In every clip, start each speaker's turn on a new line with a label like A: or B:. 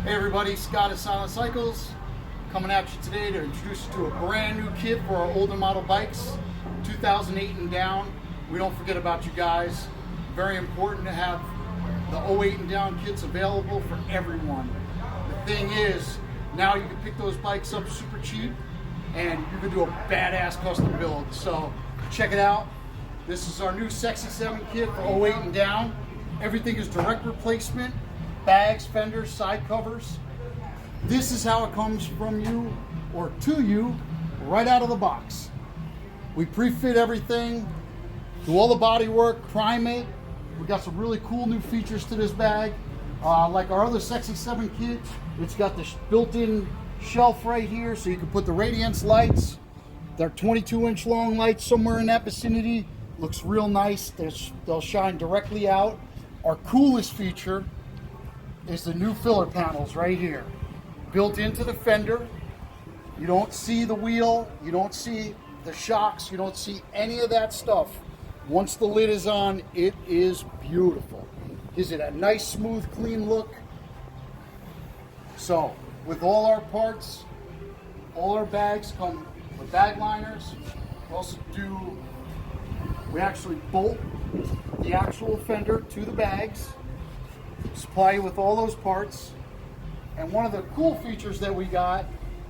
A: Hey everybody, Scott at Cylent Cycles coming at you today to introduce you to a brand new kit for our older model bikes, 2008 and down. We don't forget about you guys. Very important to have the 08 and down kits available for everyone. The thing is, now you can pick those bikes up super cheap and you can do a badass custom build. So check it out. This is our new Sexy 7 kit for 08 and down. Everything is direct replacement. Bags, fenders, side covers. This is how it comes from you or to you right out of the box. We pre-fit everything, do all the body work, prime it. We got some really cool new features to this bag. Like our other Sexy 7 kit, it's got this built-in shelf right here so you can put the Radiance lights. They're 22-inch long lights somewhere in that vicinity. Looks real nice. They'll shine directly out. Our coolest feature is the new filler panels right here. Built into the fender. You don't see the wheel, you don't see the shocks, you don't see any of that stuff. Once the lid is on, it is beautiful. Gives it a nice, smooth, clean look. So, with all our parts, all our bags come with bag liners. We actually bolt the actual fender to the bags. Supply you with all those parts. And one of the cool features that we got,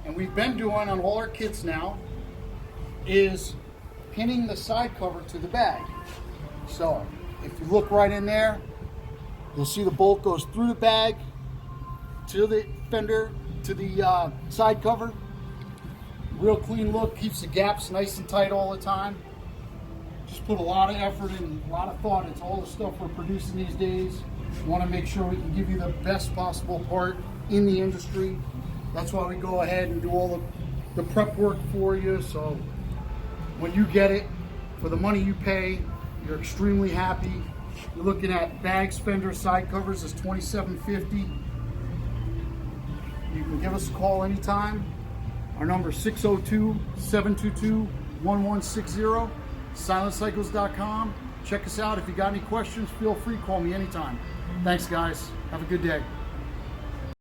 A: and we've been doing on all our kits now, is pinning the side cover to the bag. So if you look right in there, you'll see the bolt goes through the bag to the fender to the side cover. Real clean look, keeps the gaps nice and tight all the time. Just put a lot of effort and a lot of thought into all the stuff we're producing these days. We want to make sure we can give you the best possible part in the industry. That's why we go ahead and do all the prep work for you. So when you get it, for the money you pay, you're extremely happy. You're looking at bags, fenders, side covers is $27.50. You can give us a call anytime. Our number is 602-722-1160. CylentCycles.com. Check us out. If you got any questions, feel free to call me anytime. Thanks, guys. Have a good day.